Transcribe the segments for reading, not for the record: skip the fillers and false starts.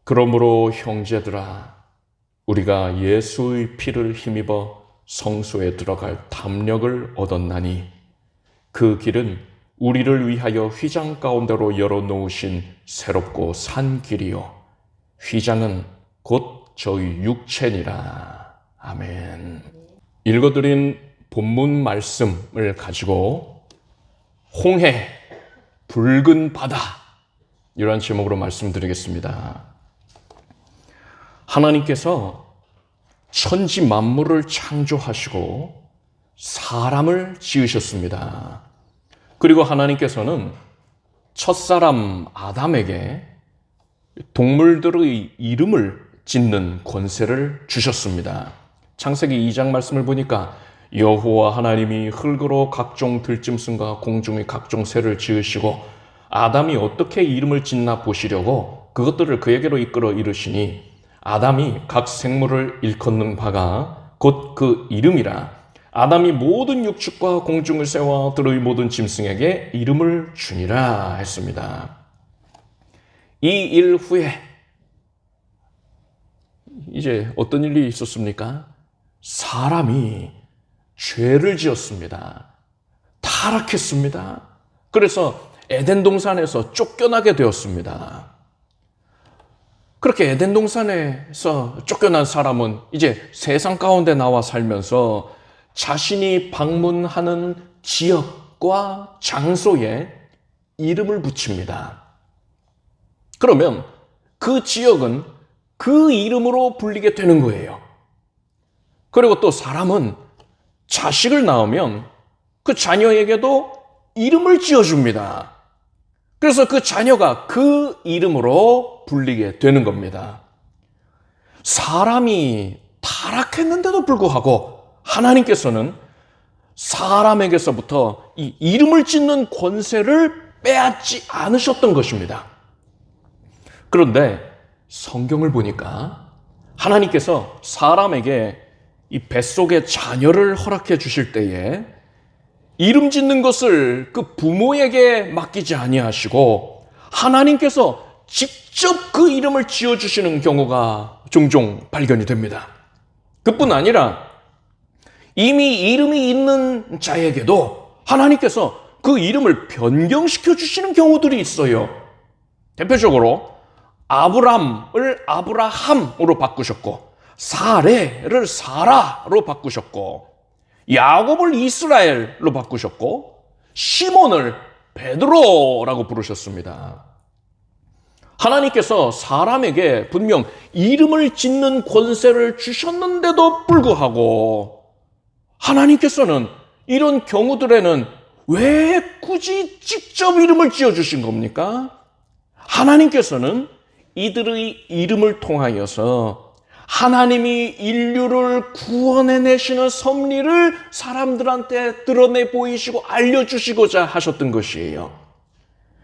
그러므로 형제들아, 우리가 예수의 피를 힘입어 성소에 들어갈 담력을 얻었나니 그 길은 우리를 위하여 휘장 가운데로 열어놓으신 새롭고 산 길이요 휘장은 곧 저희 육체니라. 아멘. 읽어드린 본문 말씀을 가지고 홍해, 붉은 바다, 이러한 제목으로 말씀드리겠습니다. 하나님께서 천지 만물을 창조하시고 사람을 지으셨습니다. 그리고 하나님께서는 첫사람 아담에게 동물들의 이름을 짓는 권세를 주셨습니다. 창세기 2장 말씀을 보니까 여호와 하나님이 흙으로 각종 들짐승과 공중의 각종 새를 지으시고 아담이 어떻게 이름을 짓나 보시려고 그것들을 그에게로 이끌어 이르시니 아담이 각 생물을 일컫는 바가 곧 그 이름이라 아담이 모든 육축과 공중의 새와 들의 모든 짐승에게 이름을 주니라 했습니다. 이 일 후에 이제 어떤 일이 있었습니까? 사람이 죄를 지었습니다. 타락했습니다. 그래서 에덴 동산에서 쫓겨나게 되었습니다. 그렇게 에덴 동산에서 쫓겨난 사람은 이제 세상 가운데 나와 살면서 자신이 방문하는 지역과 장소에 이름을 붙입니다. 그러면 그 지역은 그 이름으로 불리게 되는 거예요. 그리고 또 사람은 자식을 낳으면 그 자녀에게도 이름을 지어줍니다. 그래서 그 자녀가 그 이름으로 불리게 되는 겁니다. 사람이 타락했는데도 불구하고 하나님께서는 사람에게서부터 이 이름을 짓는 권세를 빼앗지 않으셨던 것입니다. 그런데 성경을 보니까 하나님께서 사람에게 이 뱃속에 자녀를 허락해 주실 때에 이름 짓는 것을 그 부모에게 맡기지 아니하시고 하나님께서 직접 그 이름을 지어주시는 경우가 종종 발견이 됩니다. 그뿐 아니라 이미 이름이 있는 자에게도 하나님께서 그 이름을 변경시켜 주시는 경우들이 있어요. 대표적으로 아브람을 아브라함으로 바꾸셨고 사레를 사라로 바꾸셨고 야곱을 이스라엘로 바꾸셨고 시몬을 베드로라고 부르셨습니다. 하나님께서 사람에게 분명 이름을 짓는 권세를 주셨는데도 불구하고 하나님께서는 이런 경우들에는 왜 굳이 직접 이름을 지어주신 겁니까? 하나님께서는 이들의 이름을 통하여서 하나님이 인류를 구원해내시는 섭리를 사람들한테 드러내 보이시고 알려주시고자 하셨던 것이에요.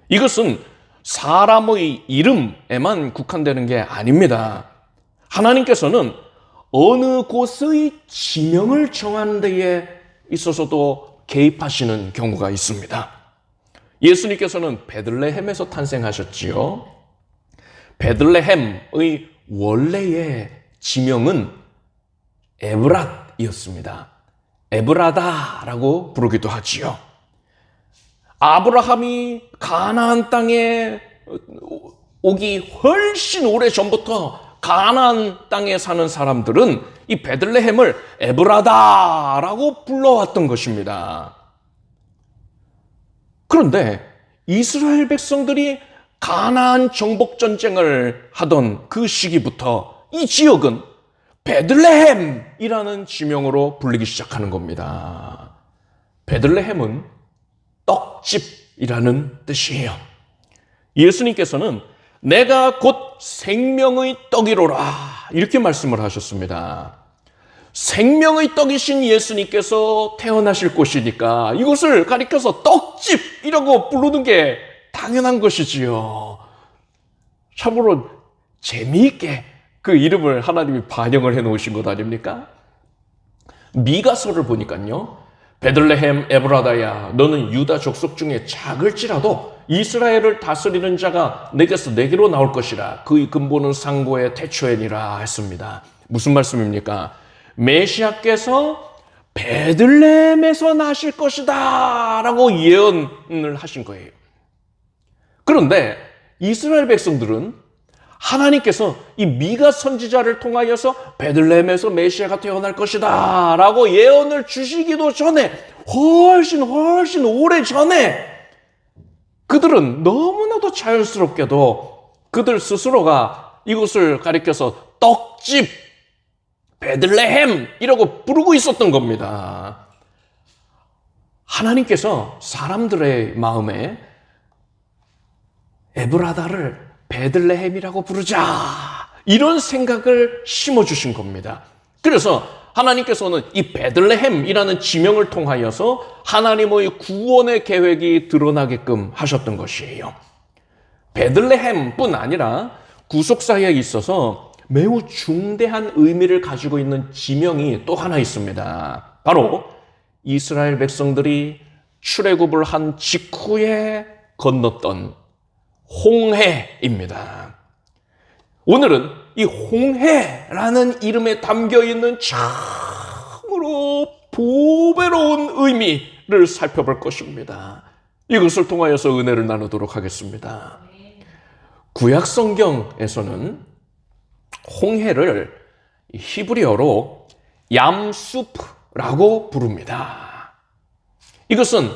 이것은 사람의 이름에만 국한되는 게 아닙니다. 하나님께서는 어느 곳의 지명을 정하는 데에 있어서도 개입하시는 경우가 있습니다. 예수님께서는 베들레헴에서 탄생하셨지요. 베들레헴의 원래의 지명은 에브랏이었습니다. 에브라다라고 부르기도 하지요. 아브라함이 가나안 땅에 오기 훨씬 오래 전부터 가나안 땅에 사는 사람들은 이 베들레헴을 에브라다라고 불러왔던 것입니다. 그런데 이스라엘 백성들이 가나안 정복 전쟁을 하던 그 시기부터 이 지역은 베들레헴이라는 지명으로 불리기 시작하는 겁니다. 베들레헴은 떡집이라는 뜻이에요. 예수님께서는 내가 곧 생명의 떡이로라 이렇게 말씀을 하셨습니다. 생명의 떡이신 예수님께서 태어나실 곳이니까 이것을 가리켜서 떡집이라고 부르는 게 당연한 것이지요. 참으로 재미있게 그 이름을 하나님이 반영을 해 놓으신 것 아닙니까? 미가서를 보니까요. 베들레헴 에브라다야 너는 유다 족속 중에 작을지라도 이스라엘을 다스리는 자가 내게서 내게로 나올 것이라. 그의 근본은 상고의 태초에니라 했습니다. 무슨 말씀입니까? 메시아께서 베들레헴에서 나실 것이다 라고 예언을 하신 거예요. 그런데 이스라엘 백성들은 하나님께서 이 미가 선지자를 통하여서 베들레헴에서 메시아가 태어날 것이다 라고 예언을 주시기도 전에 훨씬 오래 전에 그들은 너무나도 자연스럽게도 그들 스스로가 이곳을 가리켜서 떡집 베들레헴이라고 부르고 있었던 겁니다. 하나님께서 사람들의 마음에 에브라다를 베들레헴이라고 부르자 이런 생각을 심어주신 겁니다. 그래서 하나님께서는 이 베들레헴이라는 지명을 통하여서 하나님의 구원의 계획이 드러나게끔 하셨던 것이에요. 베들레헴뿐 아니라 구속사에 있어서 매우 중대한 의미를 가지고 있는 지명이 또 하나 있습니다. 바로 이스라엘 백성들이 출애굽을 한 직후에 건넜던 홍해입니다. 오늘은 이 홍해라는 이름에 담겨있는 참으로 보배로운 의미를 살펴볼 것입니다. 이것을 통하여서 은혜를 나누도록 하겠습니다. 구약 성경에서는 홍해를 히브리어로 얌수프라고 부릅니다. 이것은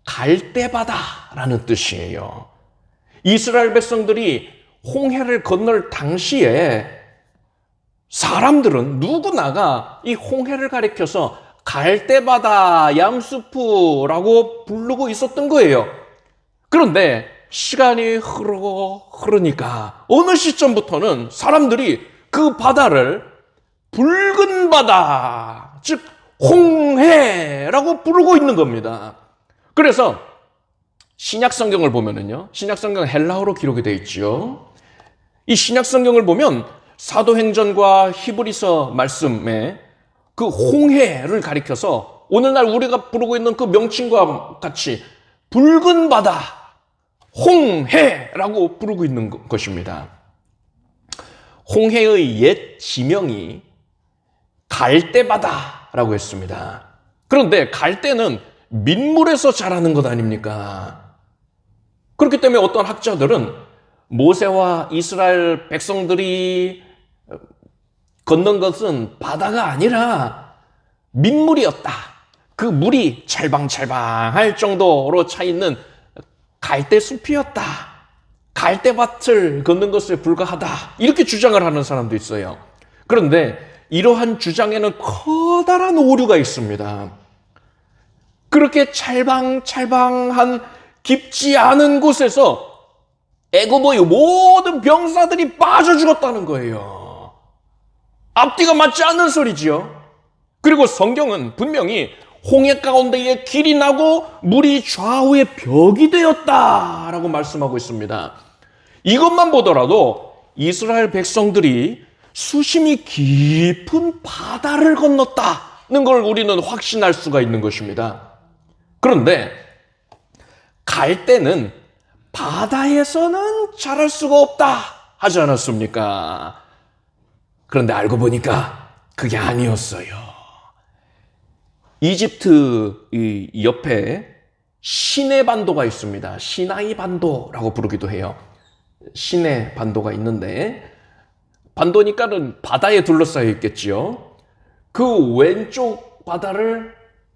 갈대바다라는 뜻이에요. 이스라엘 백성들이 홍해를 건널 당시에 사람들은 누구나가 이 홍해를 가리켜서 갈대바다, 얌수프라고 부르고 있었던 거예요. 그런데 시간이 흐르니까 어느 시점부터는 사람들이 그 바다를 붉은 바다, 즉 홍해라고 부르고 있는 겁니다. 그래서 신약 성경을 보면은요, 신약 성경 헬라어로 기록이 되어 있죠. 이 신약 성경을 보면 사도행전과 히브리서 말씀에 그 홍해를 가리켜서 오늘날 우리가 부르고 있는 그 명칭과 같이 붉은 바다, 홍해라고 부르고 있는 것입니다. 홍해의 옛 지명이 갈대바다라고 했습니다. 그런데 갈대는 민물에서 자라는 것 아닙니까? 그렇기 때문에 어떤 학자들은 모세와 이스라엘 백성들이 건넌 것은 바다가 아니라 민물이었다. 그 물이 찰방찰방할 정도로 차 있는 갈대 숲이었다. 갈대밭을 걷는 것에 불과하다. 이렇게 주장을 하는 사람도 있어요. 그런데 이러한 주장에는 커다란 오류가 있습니다. 그렇게 찰방찰방한 깊지 않은 곳에서 애굽의 모든 병사들이 빠져 죽었다는 거예요. 앞뒤가 맞지 않는 소리지요. 그리고 성경은 분명히 홍해 가운데에 길이 나고 물이 좌우에 벽이 되었다라고 말씀하고 있습니다. 이것만 보더라도 이스라엘 백성들이 수심이 깊은 바다를 건넜다는 걸 우리는 확신할 수가 있는 것입니다. 그런데 갈대는 바다에서는 자랄 수가 없다 하지 않았습니까? 그런데 알고 보니까 그게 아니었어요. 이집트 옆에 시내 반도가 있습니다. 시나이 반도라고 부르기도 해요. 시내 반도가 있는데 반도니까는 바다에 둘러싸여 있겠지요. 그 왼쪽 바다를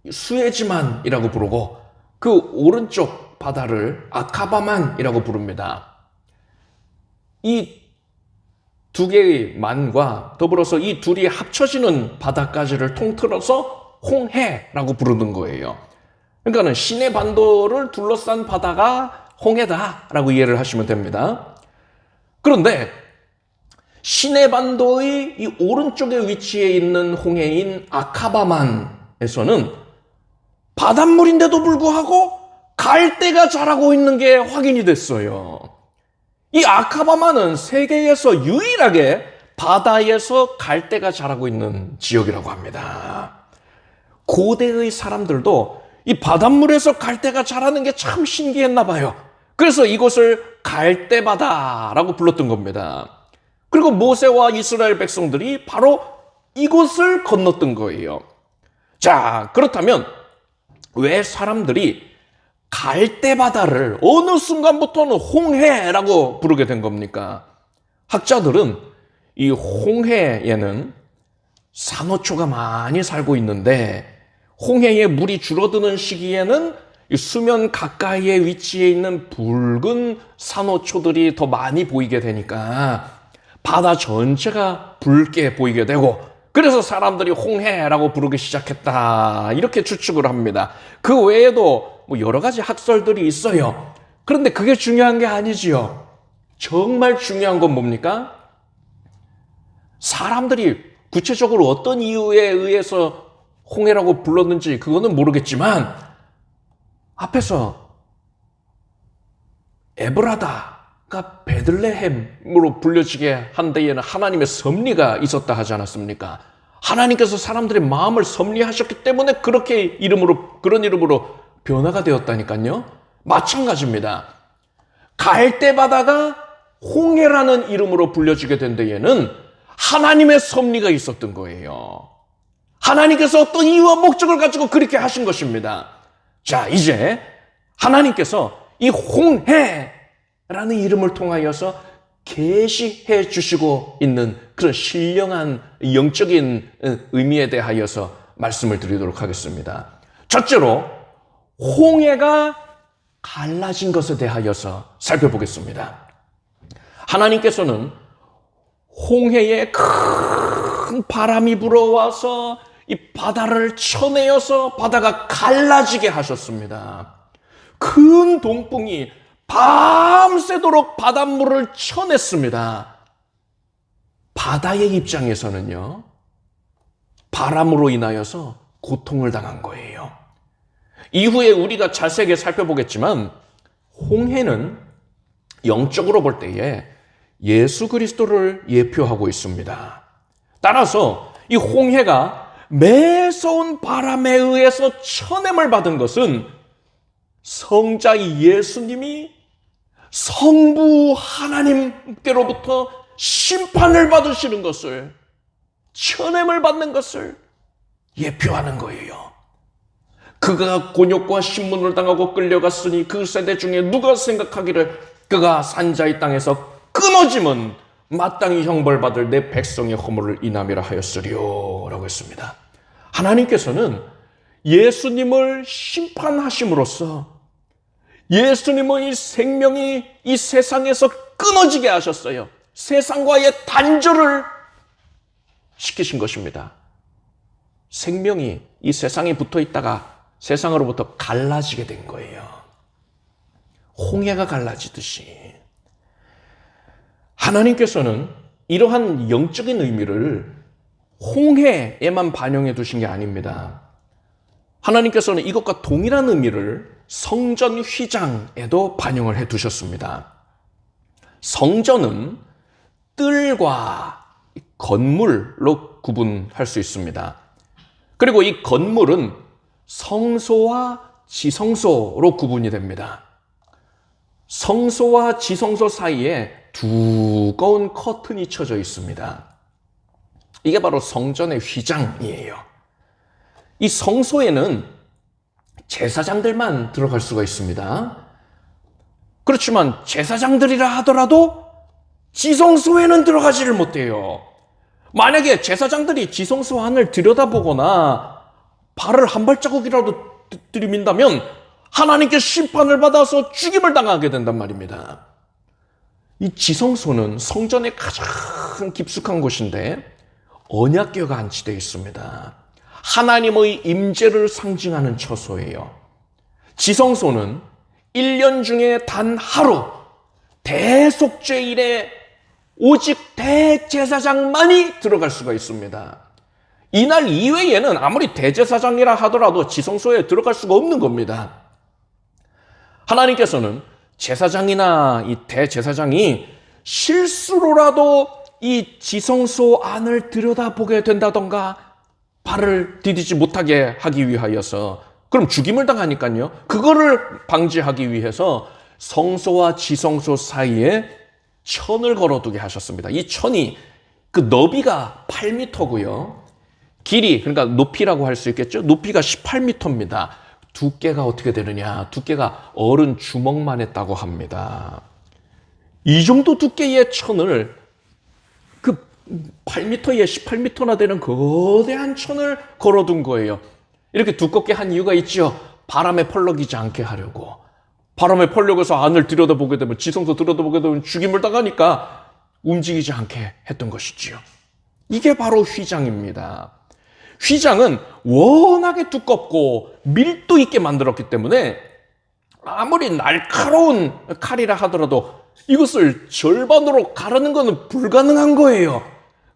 수에즈만이라고 부르고 그 오른쪽 바다를 아카바만이라고 부릅니다. 이 두 개의 만과 더불어서 이 둘이 합쳐지는 바다까지를 통틀어서 홍해라고 부르는 거예요. 그러니까는 시내 반도를 둘러싼 바다가 홍해다라고 이해를 하시면 됩니다. 그런데 시내 반도의 이 오른쪽에 위치해 있는 홍해인 아카바만에서는 바닷물인데도 불구하고 갈대가 자라고 있는 게 확인이 됐어요. 이 아카바만은 세계에서 유일하게 바다에서 갈대가 자라고 있는 지역이라고 합니다. 고대의 사람들도 이 바닷물에서 갈대가 자라는 게 참 신기했나 봐요. 그래서 이곳을 갈대바다라고 불렀던 겁니다. 그리고 모세와 이스라엘 백성들이 바로 이곳을 건넜던 거예요. 자, 그렇다면 왜 사람들이 갈대바다를 어느 순간부터는 홍해라고 부르게 된 겁니까? 학자들은 이 홍해에는 산호초가 많이 살고 있는데 홍해의 물이 줄어드는 시기에는 이 수면 가까이에 위치해 있는 붉은 산호초들이 더 많이 보이게 되니까 바다 전체가 붉게 보이게 되고 그래서 사람들이 홍해라고 부르기 시작했다. 이렇게 추측을 합니다. 그 외에도 뭐 여러 가지 학설들이 있어요. 그런데 그게 중요한 게 아니지요. 정말 중요한 건 뭡니까? 사람들이 구체적으로 어떤 이유에 의해서 홍해라고 불렀는지 그거는 모르겠지만 앞에서 에브라다가 베들레헴으로 불려지게 한 데에는 하나님의 섭리가 있었다 하지 않았습니까? 하나님께서 사람들의 마음을 섭리하셨기 때문에 그렇게 그런 이름으로 변화가 되었다니까요. 마찬가지입니다. 갈대바다가 홍해라는 이름으로 불려지게 된 데에는 하나님의 섭리가 있었던 거예요. 하나님께서 어떤 이유와 목적을 가지고 그렇게 하신 것입니다. 자, 이제 하나님께서 이 홍해라는 이름을 통하여서 계시해 주시고 있는 그런 신령한 영적인 의미에 대하여서 말씀을 드리도록 하겠습니다. 첫째로 홍해가 갈라진 것에 대하여서 살펴보겠습니다. 하나님께서는 홍해에 큰 바람이 불어와서 이 바다를 쳐내어서 바다가 갈라지게 하셨습니다. 큰 동풍이 밤새도록 바닷물을 쳐냈습니다. 바다의 입장에서는요, 바람으로 인하여서 고통을 당한 거예요. 이후에 우리가 자세하게 살펴보겠지만 홍해는 영적으로 볼 때에 예수 그리스도를 예표하고 있습니다. 따라서 이 홍해가 매서운 바람에 의해서 쳐냄을 받은 것은 성자 예수님이 성부 하나님께로부터 심판을 받으시는 것을, 쳐냄을 받는 것을 예표하는 거예요. 그가 곤욕과 신문을 당하고 끌려갔으니 그 세대 중에 누가 생각하기를 그가 산자의 땅에서 끊어짐은 마땅히 형벌받을 내 백성의 허물을 인함이라 하였으리요 라고 했습니다. 하나님께서는 예수님을 심판하심으로써 예수님의 생명이 이 세상에서 끊어지게 하셨어요. 세상과의 단절을 시키신 것입니다. 생명이 이 세상에 붙어 있다가 세상으로부터 갈라지게 된 거예요. 홍해가 갈라지듯이. 하나님께서는 이러한 영적인 의미를 홍해에만 반영해 두신 게 아닙니다. 하나님께서는 이것과 동일한 의미를 성전 휘장에도 반영을 해 두셨습니다. 성전은 뜰과 건물로 구분할 수 있습니다. 그리고 이 건물은 성소와 지성소로 구분이 됩니다. 성소와 지성소 사이에 두꺼운 커튼이 쳐져 있습니다. 이게 바로 성전의 휘장이에요. 이 성소에는 제사장들만 들어갈 수가 있습니다. 그렇지만 제사장들이라 하더라도 지성소에는 들어가지를 못해요. 만약에 제사장들이 지성소 안을 들여다보거나 발을 한 발자국이라도 들이민다면 하나님께 심판을 받아서 죽임을 당하게 된단 말입니다. 이 지성소는 성전의 가장 깊숙한 곳인데 언약궤가 안치되어 있습니다. 하나님의 임재를 상징하는 처소예요. 지성소는 1년 중에 단 하루 대속죄일에 오직 대제사장만이 들어갈 수가 있습니다. 이날 이외에는 아무리 대제사장이라 하더라도 지성소에 들어갈 수가 없는 겁니다. 하나님께서는 제사장이나 이 대제사장이 실수로라도 이 지성소 안을 들여다보게 된다던가 발을 디디지 못하게 하기 위하여서, 그럼 죽임을 당하니까요. 그거를 방지하기 위해서 성소와 지성소 사이에 천을 걸어두게 하셨습니다. 이 천이 그 너비가 8m고요. 길이, 그러니까 높이라고 할 수 있겠죠. 높이가 18m입니다. 두께가 어떻게 되느냐. 두께가 어른 주먹만 했다고 합니다. 이 정도 두께의 천을, 그 8m에 18m나 되는 거대한 천을 걸어둔 거예요. 이렇게 두껍게 한 이유가 있죠. 바람에 펄럭이지 않게 하려고. 바람에 펄럭여서 안을 들여다보게 되면, 지성소 들여다보게 되면 죽임을 당하니까 움직이지 않게 했던 것이지요. 이게 바로 휘장입니다. 휘장은 워낙에 두껍고 밀도 있게 만들었기 때문에 아무리 날카로운 칼이라 하더라도 이것을 절반으로 가르는 것은 불가능한 거예요.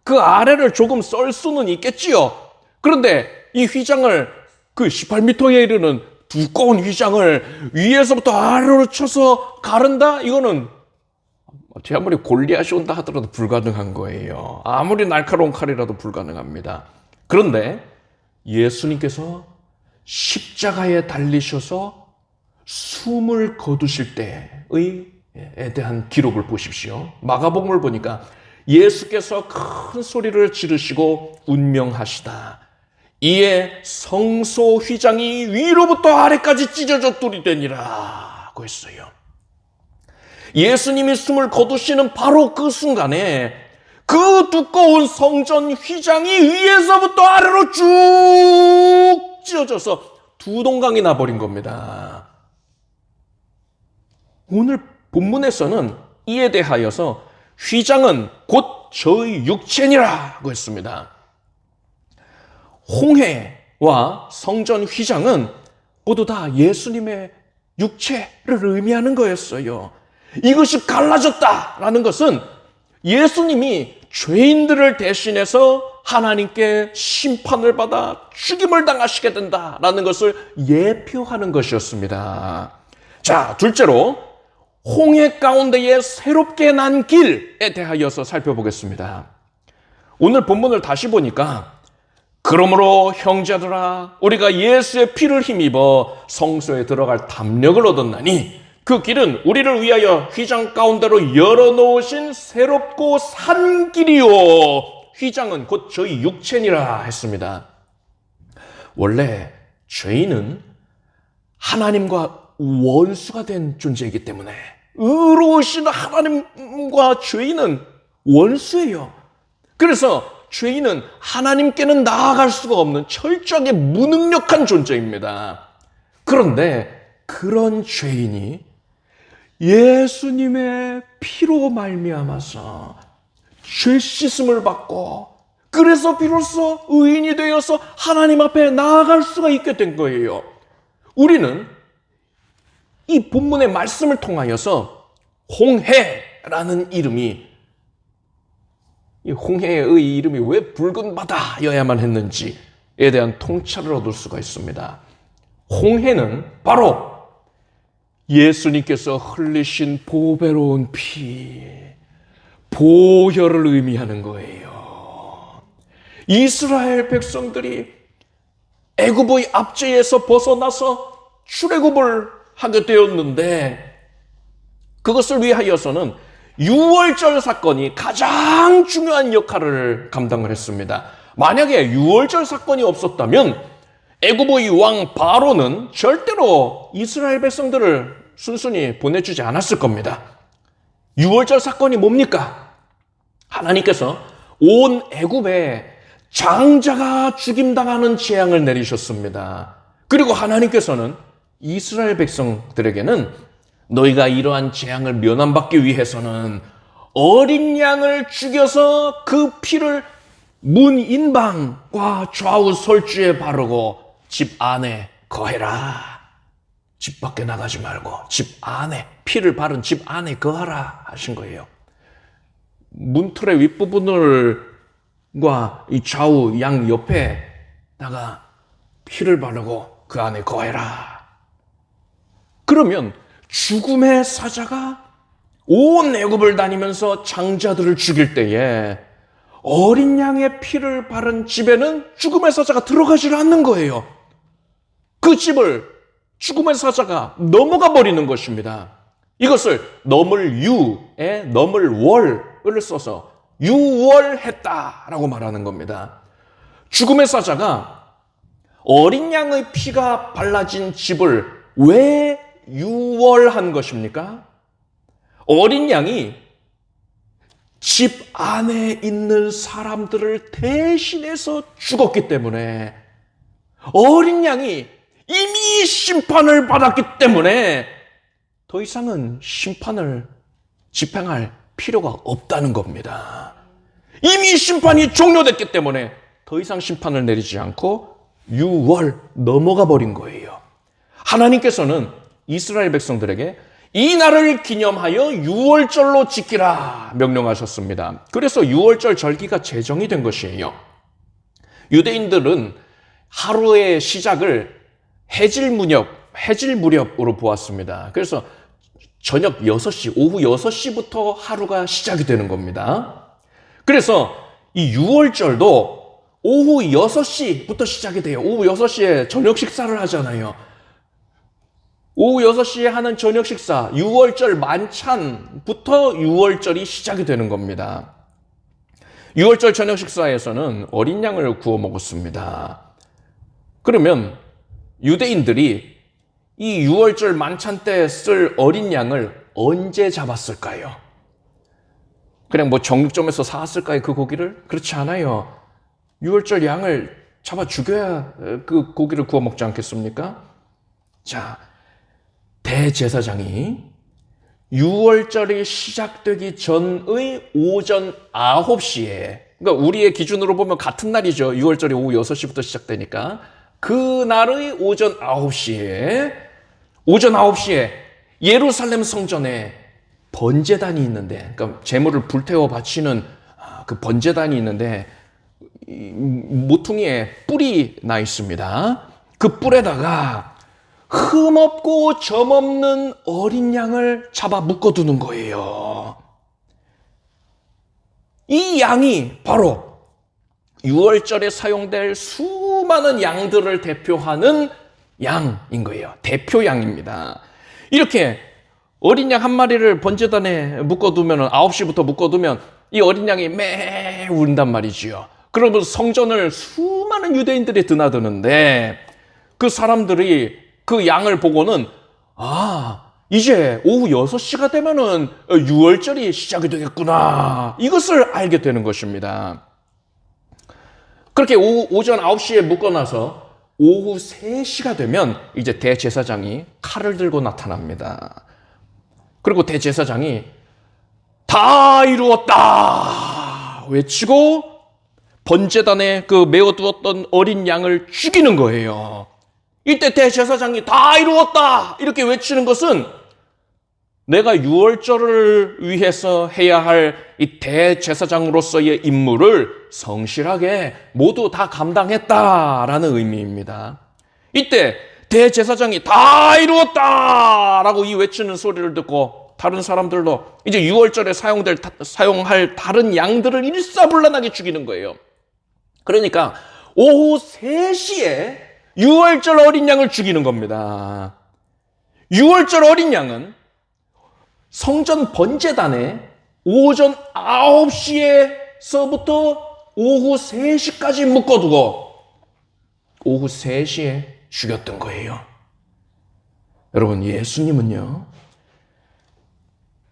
그 아래를 조금 썰 수는 있겠지요. 그런데 이 휘장을, 그 18m에 이르는 두꺼운 휘장을 위에서부터 아래로 쳐서 가른다? 이거는 제 아무리 골리앗이 온다 하더라도 불가능한 거예요. 아무리 날카로운 칼이라도 불가능합니다. 그런데 예수님께서 십자가에 달리셔서 숨을 거두실 때에 대한 기록을 보십시오. 마가복음을 보니까 예수께서 큰 소리를 지르시고 운명하시다. 이에 성소 휘장이 위로부터 아래까지 찢어져 뚫리되니라 고 했어요. 예수님이 숨을 거두시는 바로 그 순간에 그 두꺼운 성전 휘장이 위에서부터 아래로 쭉 찢어져서 두 동강이 나버린 겁니다. 오늘 본문에서는 이에 대하여서 휘장은 곧 저의 육체니라고 했습니다. 홍해와 성전 휘장은 모두 다 예수님의 육체를 의미하는 거였어요. 이것이 갈라졌다라는 것은 예수님이 죄인들을 대신해서 하나님께 심판을 받아 죽임을 당하시게 된다라는 것을 예표하는 것이었습니다. 자, 둘째로 홍해 가운데에 새롭게 난 길에 대하여서 살펴보겠습니다. 오늘 본문을 다시 보니까 그러므로 형제들아 우리가 예수의 피를 힘입어 성소에 들어갈 담력을 얻었나니 그 길은 우리를 위하여 휘장 가운데로 열어놓으신 새롭고 산 길이요 휘장은 곧 저희 육체니라 했습니다. 원래 죄인은 하나님과 원수가 된 존재이기 때문에 의로우신 하나님과 죄인은 원수예요. 그래서 죄인은 하나님께는 나아갈 수가 없는 철저하게 무능력한 존재입니다. 그런데 그런 죄인이 예수님의 피로 말미암아서 죄 씻음을 받고 그래서 비로소 의인이 되어서 하나님 앞에 나아갈 수가 있게 된 거예요. 우리는 이 본문의 말씀을 통하여서 홍해라는 이름이, 이 홍해의 이름이 왜 붉은 바다여야만 했는지에 대한 통찰을 얻을 수가 있습니다. 홍해는 바로 예수님께서 흘리신 보배로운 피, 보혈을 의미하는 거예요. 이스라엘 백성들이 애굽의 압제에서 벗어나서 출애굽을 하게 되었는데 그것을 위하여서는 유월절 사건이 가장 중요한 역할을 감당을 했습니다. 만약에 유월절 사건이 없었다면 애굽의 왕 바로는 절대로 이스라엘 백성들을 순순히 보내주지 않았을 겁니다. 유월절 사건이 뭡니까? 하나님께서 온 애굽에 장자가 죽임당하는 재앙을 내리셨습니다. 그리고 하나님께서는 이스라엘 백성들에게는 너희가 이러한 재앙을 면함받기 위해서는 어린 양을 죽여서 그 피를 문 인방과 좌우 설주에 바르고 집 안에 거해라. 집 밖에 나가지 말고 집 안에, 피를 바른 집 안에 거하라 하신 거예요. 문틀의 윗부분과 이 좌우 양 옆에다가 피를 바르고 그 안에 거해라. 그러면 죽음의 사자가 온 애굽을 다니면서 장자들을 죽일 때에 어린 양의 피를 바른 집에는 죽음의 사자가 들어가질 않는 거예요. 그 집을 죽음의 사자가 넘어가 버리는 것입니다. 이것을 넘을 유에 넘을 월을 써서 유월했다라고 말하는 겁니다. 죽음의 사자가 어린 양의 피가 발라진 집을 왜 유월한 것입니까? 어린 양이 집 안에 있는 사람들을 대신해서 죽었기 때문에, 어린 양이 이미 심판을 받았기 때문에 더 이상은 심판을 집행할 필요가 없다는 겁니다. 이미 심판이 종료됐기 때문에 더 이상 심판을 내리지 않고 6월 넘어가 버린 거예요. 하나님께서는 이스라엘 백성들에게 이 날을 기념하여 6월절로 지키라 명령하셨습니다. 그래서 6월절 절기가 제정이 된 것이에요. 유대인들은 하루의 시작을 해질 무렵으로 보았습니다. 그래서 저녁 6시, 오후 6시부터 하루가 시작이 되는 겁니다. 그래서 이 6월절도 오후 6시부터 시작이 돼요. 오후 6시에 저녁 식사를 하잖아요. 오후 6시에 하는 저녁 식사, 6월절 만찬부터 6월절이 시작이 되는 겁니다. 6월절 저녁 식사에서는 어린 양을 구워 먹었습니다. 그러면 유대인들이 이 6월절 만찬 때 쓸 어린 양을 언제 잡았을까요? 그냥 뭐 정육점에서 사왔을까요, 그 고기를? 그렇지 않아요. 6월절 양을 잡아 죽여야 그 고기를 구워 먹지 않겠습니까? 자, 대제사장이 6월절이 시작되기 전의 오전 9시에, 그러니까 우리의 기준으로 보면 같은 날이죠. 6월절이 오후 6시부터 시작되니까. 그날의 오전 9시에 예루살렘 성전에 번제단이 있는데, 그러니까 제물을 불태워 바치는 그 번제단이 있는데 모퉁이에 뿔이 나 있습니다. 그 뿔에다가 흠없고 점없는 어린 양을 잡아 묶어두는 거예요. 이 양이 바로 6월절에 사용될 수많은 양들을 대표하는 양인 거예요. 대표 양입니다. 이렇게 어린 양 한 마리를 번제단에 묶어두면, 9시부터 묶어두면 이 어린 양이 매 운단 말이지요. 그러면 성전을 수많은 유대인들이 드나드는데, 그 사람들이 그 양을 보고는 이제 오후 6시가 되면은 6월절이 시작이 되겠구나, 이것을 알게 되는 것입니다. 그렇게 오전 9시에 묶어놔서 오후 3시가 되면 이제 대제사장이 칼을 들고 나타납니다. 그리고 대제사장이 다 이루었다 외치고 번제단에 그 메어두었던 어린 양을 죽이는 거예요. 이때 대제사장이 다 이루었다 이렇게 외치는 것은 내가 6월절을 위해서 해야 할 이 대제사장으로서의 임무를 성실하게 모두 다 감당했다라는 의미입니다. 이때 대제사장이 다 이루었다라고 이 외치는 소리를 듣고 다른 사람들도 이제 6월절에 사용할 다른 양들을 일사불란하게 죽이는 거예요. 그러니까 오후 3시에 6월절 어린 양을 죽이는 겁니다. 6월절 어린 양은 성전 번제단에 오전 9시에서부터 오후 3시까지 묶어두고 오후 3시에 죽였던 거예요. 여러분, 예수님은요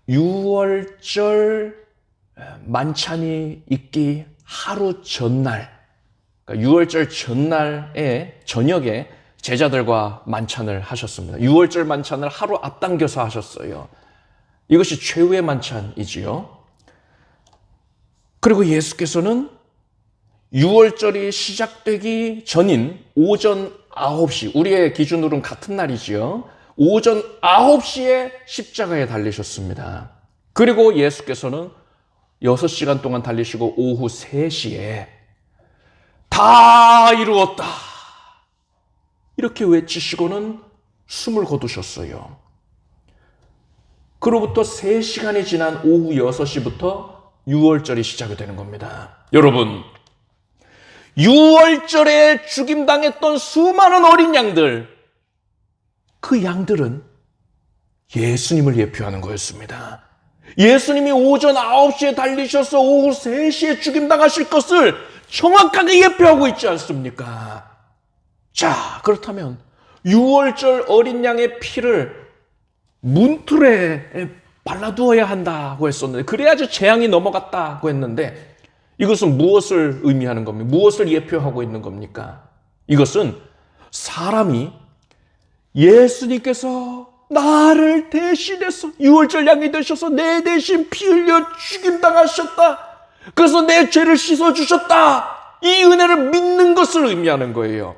6월절 만찬이 있기 하루 전날, 그러니까 6월절 전날에 저녁에 제자들과 만찬을 하셨습니다. 6월절 만찬을 하루 앞당겨서 하셨어요. 이것이 최후의 만찬이지요. 그리고 예수께서는 6월절이 시작되기 전인 오전 9시, 우리의 기준으로는 같은 날이지요. 오전 9시에 십자가에 달리셨습니다. 그리고 예수께서는 6시간 동안 달리시고 오후 3시에 다 이루었다 이렇게 외치시고는 숨을 거두셨어요. 그로부터 3시간이 지난 오후 6시부터 6월절이 시작이 되는 겁니다. 여러분, 6월절에 죽임당했던 수많은 어린 양들, 그 양들은 예수님을 예표하는 거였습니다. 예수님이 오전 9시에 달리셔서 오후 3시에 죽임당하실 것을 정확하게 예표하고 있지 않습니까? 자, 그렇다면 6월절 어린 양의 피를 문틀에 발라두어야 한다고 했었는데, 그래야지 재앙이 넘어갔다고 했는데, 이것은 무엇을 의미하는 겁니까? 무엇을 예표하고 있는 겁니까? 이것은 사람이 예수님께서 나를 대신해서 6월절 양이 되셔서 내 대신 피 흘려 죽임당하셨다. 그래서 내 죄를 씻어주셨다. 이 은혜를 믿는 것을 의미하는 거예요.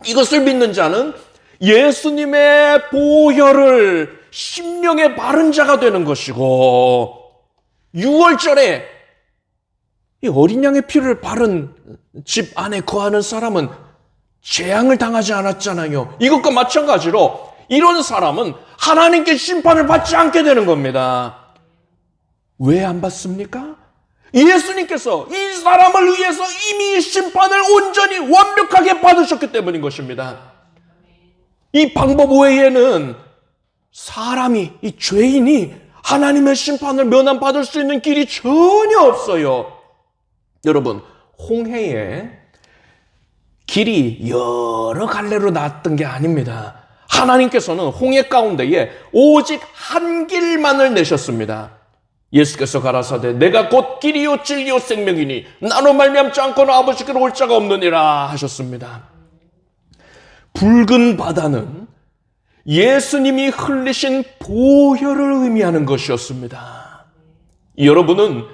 이것을 믿는 자는 예수님의 보혈을 심령에 바른 자가 되는 것이고, 6월절에 이 어린 양의 피를 바른 집 안에 거하는 사람은 재앙을 당하지 않았잖아요. 이것과 마찬가지로 이런 사람은 하나님께 심판을 받지 않게 되는 겁니다. 왜 안 받습니까? 예수님께서 이 사람을 위해서 이미 심판을 온전히 완벽하게 받으셨기 때문인 것입니다. 이 방법 외에는 사람이, 이 죄인이 하나님의 심판을 면함받을 수 있는 길이 전혀 없어요. 여러분, 홍해에 길이 여러 갈래로 났던 게 아닙니다. 하나님께서는 홍해 가운데에 오직 한 길만을 내셨습니다. 예수께서 가라사대 내가 곧 길이요 진리요 생명이니 나로 말미암지 않고는 아버지께로 올 자가 없느니라 하셨습니다. 붉은 바다는 예수님이 흘리신 보혈을 의미하는 것이었습니다. 여러분은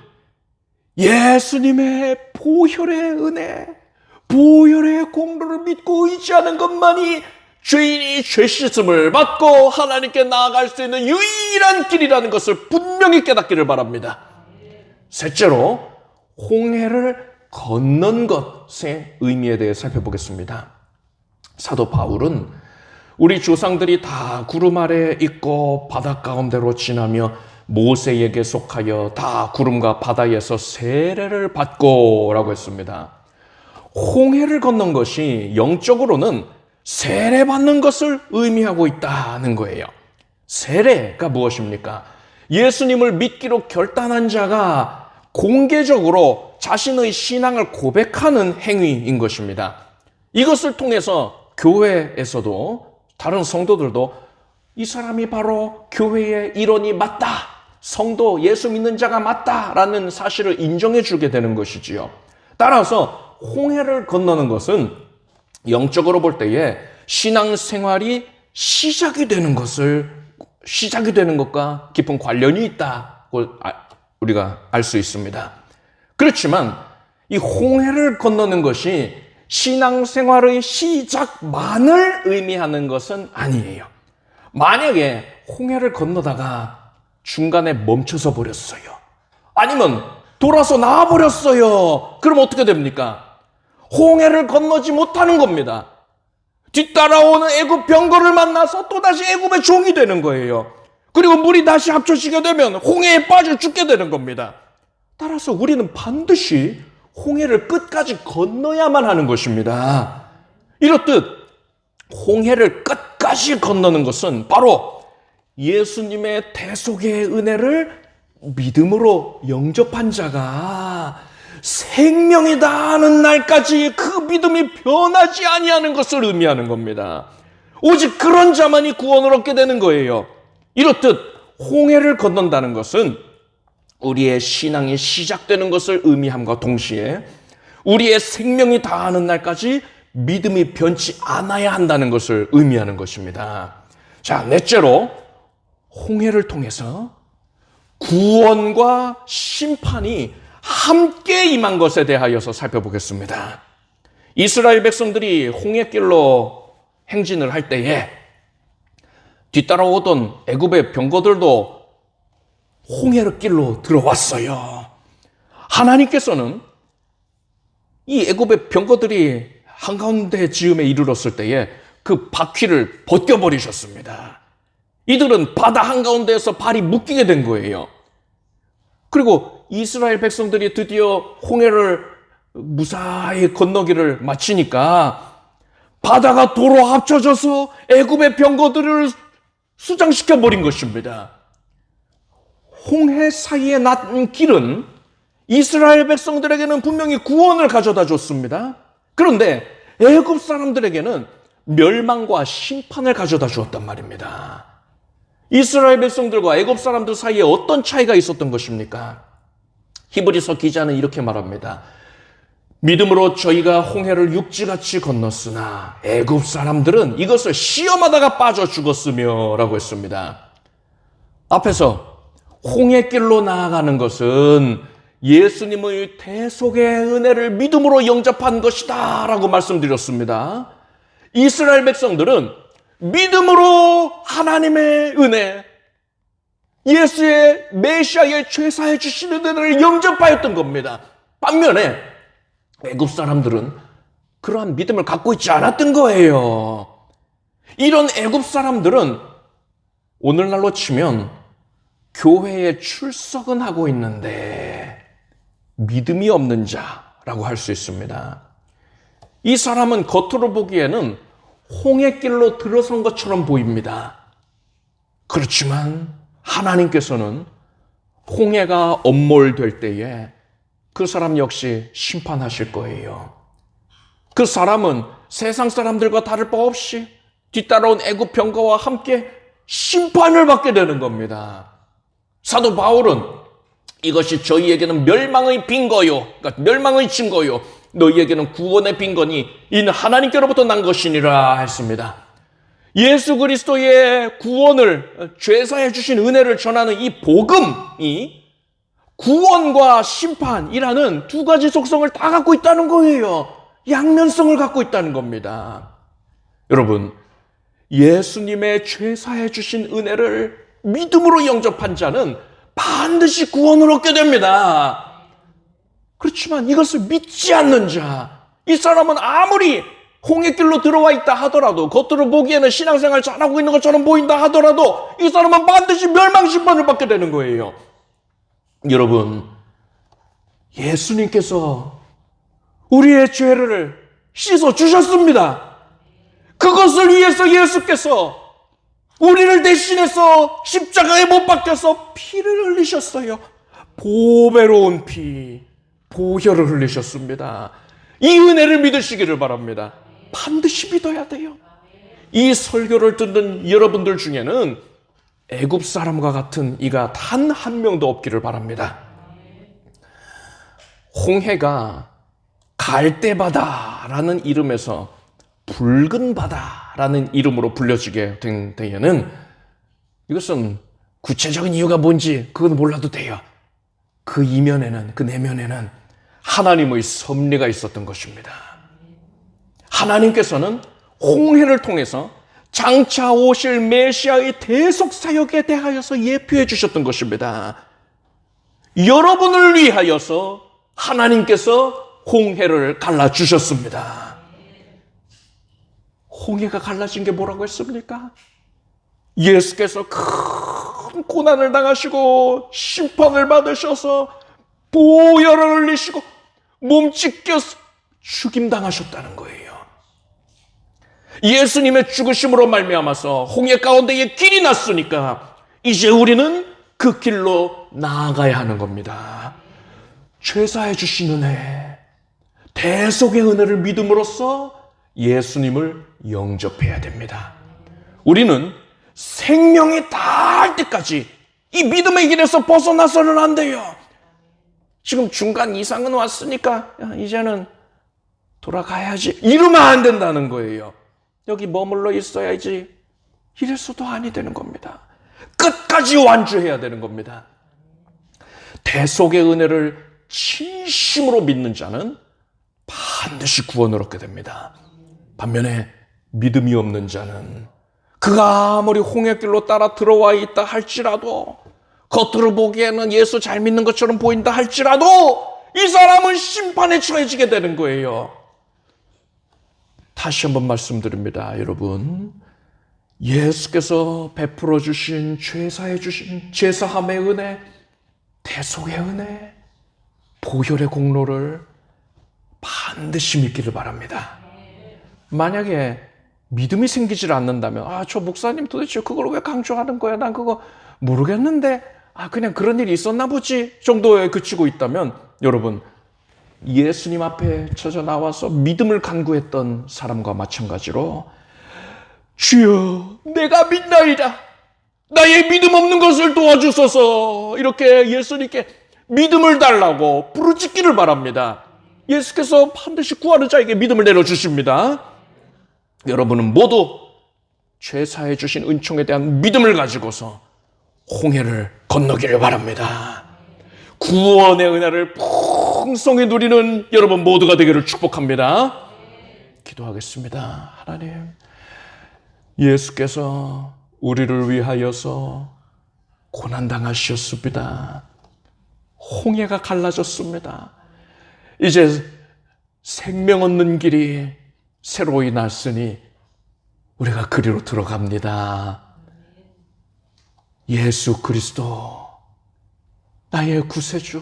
예수님의 보혈의 은혜, 보혈의 공로를 믿고 의지하는 것만이 죄인이 죄 씻음을 받고 하나님께 나아갈 수 있는 유일한 길이라는 것을 분명히 깨닫기를 바랍니다. 셋째로, 홍해를 건넌 것의 의미에 대해 살펴보겠습니다. 사도 바울은 우리 조상들이 다 구름 아래에 있고 바다 가운데로 지나며 모세에게 속하여 다 구름과 바다에서 세례를 받고 라고 했습니다. 홍해를 건넌 것이 영적으로는 세례받는 것을 의미하고 있다는 거예요. 세례가 무엇입니까? 예수님을 믿기로 결단한 자가 공개적으로 자신의 신앙을 고백하는 행위인 것입니다. 이것을 통해서 교회에서도 다른 성도들도 이 사람이 바로 교회의 일원이 맞다, 성도 예수 믿는 자가 맞다라는 사실을 인정해 주게 되는 것이지요. 따라서 홍해를 건너는 것은 영적으로 볼 때에 신앙생활이 시작이 되는 것과 깊은 관련이 있다고 우리가 알 수 있습니다. 그렇지만 이 홍해를 건너는 것이 신앙생활의 시작만을 의미하는 것은 아니에요. 만약에 홍해를 건너다가 중간에 멈춰서 버렸어요. 아니면 돌아서 나와 버렸어요. 그럼 어떻게 됩니까? 홍해를 건너지 못하는 겁니다. 뒤따라오는 애굽 병거를 만나서 또다시 애굽의 종이 되는 거예요. 그리고 물이 다시 합쳐지게 되면 홍해에 빠져 죽게 되는 겁니다. 따라서 우리는 반드시 홍해를 끝까지 건너야만 하는 것입니다. 이렇듯 홍해를 끝까지 건너는 것은 바로 예수님의 대속의 은혜를 믿음으로 영접한 자가 생명이 다하는 날까지 그 믿음이 변하지 아니하는 것을 의미하는 겁니다. 오직 그런 자만이 구원을 얻게 되는 거예요. 이렇듯 홍해를 건넌다는 것은 우리의 신앙이 시작되는 것을 의미함과 동시에 우리의 생명이 다하는 날까지 믿음이 변치 않아야 한다는 것을 의미하는 것입니다. 자, 넷째로 홍해를 통해서 구원과 심판이 함께 임한 것에 대하여서 살펴보겠습니다. 이스라엘 백성들이 홍해길로 행진을 할 때에 뒤따라오던 애굽의 병거들도 홍해를 길로 들어왔어요. 하나님께서는 이 애굽의 병거들이 한가운데 지음에 이르렀을 때에 그 바퀴를 벗겨버리셨습니다. 이들은 바다 한가운데에서 발이 묶이게 된 거예요. 그리고 이스라엘 백성들이 드디어 홍해를 무사히 건너기를 마치니까 바다가 도로 합쳐져서 애굽의 병거들을 수장시켜 버린 것입니다. 홍해 사이에 난 길은 이스라엘 백성들에게는 분명히 구원을 가져다 줬습니다. 그런데 애굽 사람들에게는 멸망과 심판을 가져다 주었단 말입니다. 이스라엘 백성들과 애굽 사람들 사이에 어떤 차이가 있었던 것입니까? 히브리서 기자는 이렇게 말합니다. 믿음으로 저희가 홍해를 육지같이 건넜으나 애굽 사람들은 이것을 시험하다가 빠져 죽었으며 라고 했습니다. 앞에서 홍해길로 나아가는 것은 예수님의 대속의 은혜를 믿음으로 영접한 것이다 라고 말씀드렸습니다. 이스라엘 백성들은 믿음으로 하나님의 은혜, 예수의 메시아의 죄사해 주시는 은혜를 영접하였던 겁니다. 반면에 애굽 사람들은 그러한 믿음을 갖고 있지 않았던 거예요. 이런 애굽 사람들은 오늘날로 치면 교회에 출석은 하고 있는데 믿음이 없는 자라고 할 수 있습니다. 이 사람은 겉으로 보기에는 홍해길로 들어선 것처럼 보입니다. 그렇지만 하나님께서는 홍해가 엄몰될 때에 그 사람 역시 심판하실 거예요. 그 사람은 세상 사람들과 다를 바 없이 뒤따라온 애굽 병거와 함께 심판을 받게 되는 겁니다. 사도 바울은 이것이 저희에게는 멸망의 빈거요, 그러니까 멸망의 증거요, 너희에게는 구원의 빈거니 이는 하나님께로부터 난 것이니라 했습니다. 예수 그리스도의 구원을, 죄사해 주신 은혜를 전하는 이 복음이 구원과 심판이라는 두 가지 속성을 다 갖고 있다는 거예요. 양면성을 갖고 있다는 겁니다. 여러분, 예수님의 죄사해 주신 은혜를 믿음으로 영접한 자는 반드시 구원을 얻게 됩니다. 그렇지만 이것을 믿지 않는 자, 이 사람은 아무리 홍해길로 들어와 있다 하더라도, 겉으로 보기에는 신앙생활 잘하고 있는 것처럼 보인다 하더라도 이 사람은 반드시 멸망심판을 받게 되는 거예요. 여러분, 예수님께서 우리의 죄를 씻어 주셨습니다. 그것을 위해서 예수께서 우리를 대신해서 십자가에 못 박혀서 피를 흘리셨어요. 보배로운 피, 보혈을 흘리셨습니다. 이 은혜를 믿으시기를 바랍니다. 반드시 믿어야 돼요. 이 설교를 듣는 여러분들 중에는 애굽 사람과 같은 이가 단 한 명도 없기를 바랍니다. 홍해가 갈대바다라는 이름에서 붉은 바다라는 이름으로 불려지게 된 데에는 이것은 구체적인 이유가 뭔지 그건 몰라도 돼요. 그 이면에는, 그 내면에는 하나님의 섭리가 있었던 것입니다. 하나님께서는 홍해를 통해서 장차 오실 메시아의 대속 사역에 대하여서 예표해 주셨던 것입니다. 여러분을 위하여서 하나님께서 홍해를 갈라주셨습니다. 홍해가 갈라진 게 뭐라고 했습니까? 예수께서 큰 고난을 당하시고 심판을 받으셔서 보혈을 흘리시고 몸 찢겨서 죽임당하셨다는 거예요. 예수님의 죽으심으로 말미암아서 홍해 가운데에 길이 났으니까 이제 우리는 그 길로 나아가야 하는 겁니다. 죄사해 주신 은혜, 대속의 은혜를 믿음으로써 예수님을 영접해야 됩니다. 우리는 생명이 다할 때까지 이 믿음의 길에서 벗어나서는 안 돼요. 지금 중간 이상은 왔으니까 이제는 돌아가야지 이러면 안 된다는 거예요. 여기 머물러 있어야지 이래서도 아니 되는 겁니다. 끝까지 완주해야 되는 겁니다. 대속의 은혜를 진심으로 믿는 자는 반드시 구원을 얻게 됩니다. 반면에 믿음이 없는 자는 그가 아무리 홍해길로 따라 들어와 있다 할지라도, 겉으로 보기에는 예수 잘 믿는 것처럼 보인다 할지라도 이 사람은 심판에 처해지게 되는 거예요. 다시 한번 말씀드립니다. 여러분, 예수께서 베풀어 주신, 죄사해 주신 죄사함의 은혜, 대속의 은혜, 보혈의 공로를 반드시 믿기를 바랍니다. 만약에 믿음이 생기질 않는다면, 저 목사님 도대체 그걸 왜 강조하는 거야? 난 그거 모르겠는데, 그냥 그런 일이 있었나 보지 정도에 그치고 있다면, 여러분, 예수님 앞에 쳐져 나와서 믿음을 간구했던 사람과 마찬가지로, 주여, 내가 믿나이다. 나의 믿음 없는 것을 도와주소서. 이렇게 예수님께 믿음을 달라고 부르짖기를 바랍니다. 예수께서 반드시 구하는 자에게 믿음을 내려주십니다. 여러분은 모두 죄사해 주신 은총에 대한 믿음을 가지고서 홍해를 건너기를 바랍니다. 구원의 은혜를 풍성히 누리는 여러분 모두가 되기를 축복합니다. 기도하겠습니다. 하나님, 예수께서 우리를 위하여서 고난당하셨습니다. 홍해가 갈라졌습니다. 이제 생명 얻는 길이 새로이 났으니 우리가 그리로 들어갑니다. 예수 그리스도, 나의 구세주,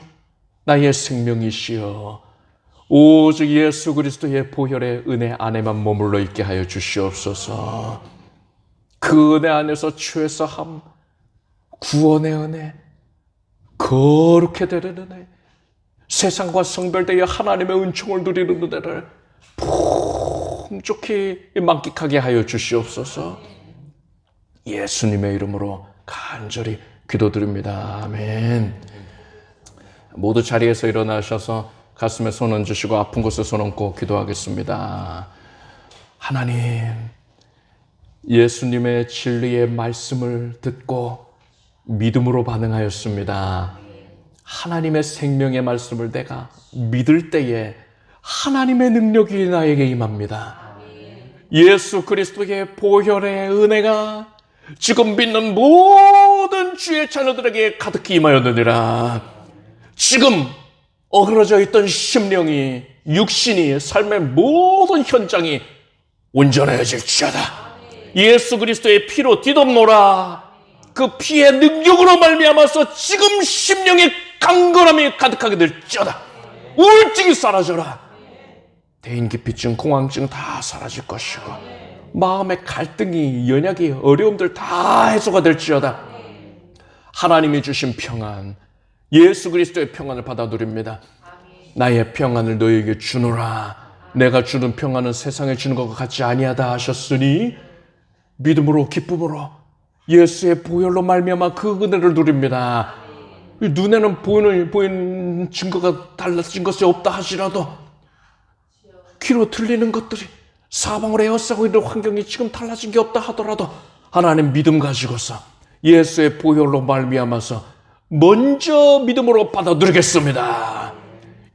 나의 생명이시여, 오직 예수 그리스도의 보혈의 은혜 안에만 머물러 있게 하여 주시옵소서. 그 은혜 안에서 죄사함, 구원의 은혜, 거룩해 되는 은혜, 세상과 성별되어 하나님의 은총을 누리는 은혜를 풍족히 만끽하게 하여 주시옵소서. 예수님의 이름으로 간절히 기도드립니다. 아멘. 모두 자리에서 일어나셔서 가슴에 손 얹으시고 아픈 곳에 손 얹고 기도하겠습니다. 하나님, 예수님의 진리의 말씀을 듣고 믿음으로 반응하였습니다. 하나님의 생명의 말씀을 내가 믿을 때에 하나님의 능력이 나에게 임합니다. 예수 그리스도의 보혈의 은혜가 지금 믿는 모든 주의 자녀들에게 가득히 임하였느니라. 지금 어그러져 있던 심령이, 육신이, 삶의 모든 현장이 온전해질지어다. 예수 그리스도의 피로 뒤덮노라. 그 피의 능력으로 말미암아서 지금 심령의 강건함이 가득하게 될지어다. 우울증이 사라져라. 대인기피증, 공황증 다 사라질 것이고, 마음의 갈등이, 연약이, 어려움들 다 해소가 될지어다. 하나님이 주신 평안, 예수 그리스도의 평안을 받아 누립니다. 나의 평안을 너에게 주노라. 내가 주는 평안은 세상에 주는 것과 같지 아니하다 하셨으니 믿음으로 기쁨으로 예수의 보혈로 말미암아 그 은혜를 누립니다. 눈에는 보이는 증거가 달라진 것이 없다 하시라도 귀로 들리는 것들이 사방으로 에워싸고 있는 환경이 지금 달라진 게 없다 하더라도 하나님 믿음 가지고서 예수의 보혈로 말미암아서 먼저 믿음으로 받아 누리겠습니다.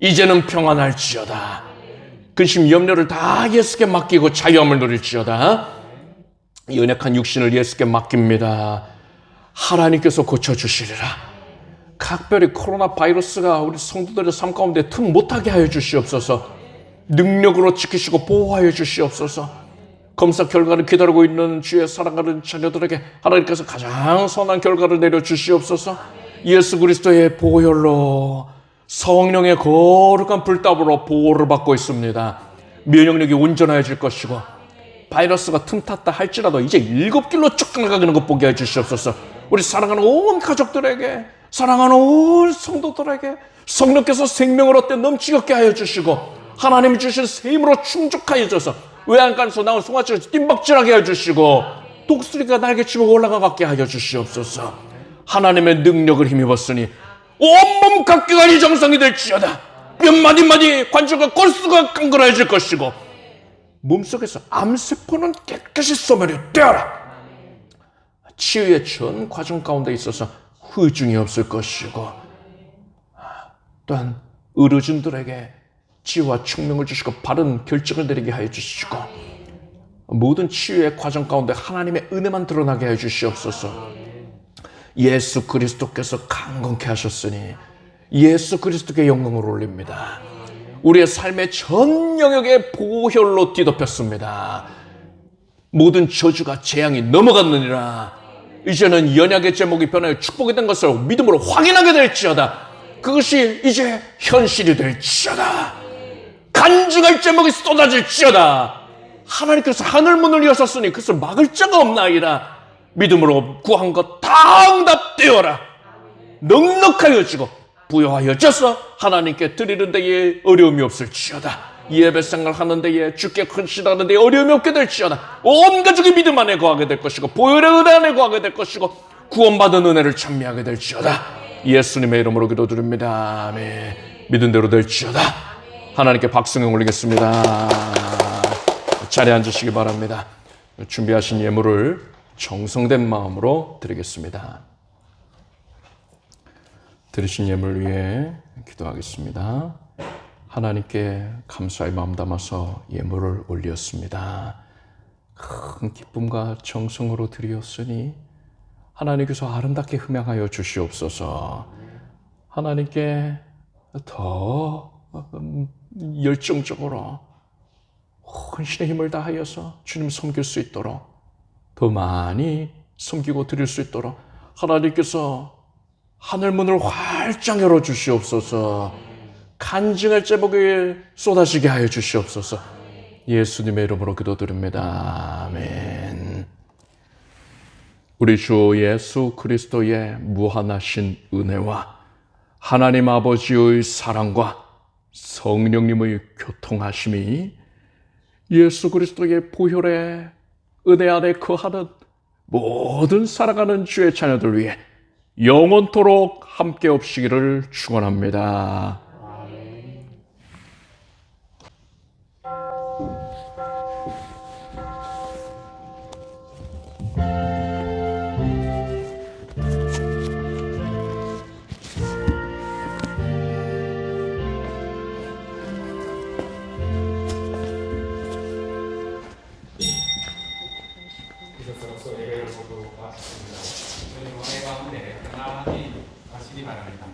이제는 평안할지어다. 근심 염려를 다 예수께 맡기고 자유함을 누릴지어다. 연약한 육신을 예수께 맡깁니다. 하나님께서 고쳐주시리라. 각별히 코로나 바이러스가 우리 성도들의 삶 가운데 틈 못하게 하여 주시옵소서. 능력으로 지키시고 보호하여 주시옵소서. 검사 결과를 기다리고 있는 주의 사랑하는 자녀들에게 하나님께서 가장 선한 결과를 내려주시옵소서. 예수 그리스도의 보혈로, 성령의 거룩한 불답으로 보호를 받고 있습니다. 면역력이 온전해질 것이고, 바이러스가 틈탔다 할지라도 이제 7길로 쭉 나가는 것 보게 해주시옵소서. 우리 사랑하는 온 가족들에게, 사랑하는 온 성도들에게 성령께서 생명을 얻게 넘치게 하여 주시고, 하나님이 주신 새 힘으로 충족하여 줘서 외양간에서 나온 송아지를 뜀박질하게 해주시고, 독수리가 날개치고 올라가게 하여 주시옵소서. 하나님의 능력을 힘입었으니 온몸 각기관이 정상이 될지어다. 뼈 마디마디, 관절과 골수가 강건해질 것이고, 몸속에서 암세포는 깨끗이 소멸이 되어라. 치유의 전 과정 가운데 있어서 후유증이 없을 것이고, 또한 의료진들에게 치유와 축명을 주시고 바른 결정을 내리게 하여 주시고, 모든 치유의 과정 가운데 하나님의 은혜만 드러나게 하여 주시옵소서. 예수 그리스도께서 강건케 하셨으니 예수 그리스도께 영광을 올립니다. 우리의 삶의 전 영역에 보혈로 뒤덮였습니다. 모든 저주가 재앙이 넘어갔느니라. 이제는 연약의 제목이 변하여 축복이 된 것을 믿음으로 확인하게 될지어다. 그것이 이제 현실이 될지어다. 간증할 제목이 쏟아질지어다. 하나님께서 하늘 문을 여셨으니 그것을 막을 자가 없나이다. 믿음으로 구한 것 다 응답되어라. 넉넉하여 주고 부여하여 줘서 하나님께 드리는 데에 어려움이 없을지어다. 예배 생활하는 데에 주께 헌신하는 데에 어려움이 없게 될지어다. 온 가족이 믿음 안에 거하게 될 것이고 보혈의 은혜 안에 거하게 될 것이고 구원받은 은혜를 찬미하게 될지어다. 예수님의 이름으로 기도드립니다. 아멘. 믿은 대로 될지어다. 하나님께 박수를 올리겠습니다. 자리에 앉으시기 바랍니다. 준비하신 예물을 정성된 마음으로 드리겠습니다. 드리신 예물 위해 기도하겠습니다. 하나님께 감사의 마음 담아서 예물을 올렸습니다. 큰 기쁨과 정성으로 드리었으니 하나님께서 아름답게 흠양하여 주시옵소서. 하나님께 더 열정적으로 헌신의 힘을 다하여서 주님 섬길 수 있도록 더 많이 섬기고 드릴 수 있도록 하나님께서 하늘문을 활짝 열어주시옵소서. 간증할 제복을 쏟아지게 하여 주시옵소서. 예수님의 이름으로 기도드립니다. 아멘. 우리 주 예수 그리스도의 무한하신 은혜와 하나님 아버지의 사랑과 성령님의 교통하심이 예수 그리스도의 보혈의 은혜 안에 거하는 모든 살아가는 주의 자녀들 위해 영원토록 함께 없시기를 축원합니다. 이것으로서 예배를 모두 마쳤습니다. 저희 은혜 가운데 편안히 하시기 바랍니다.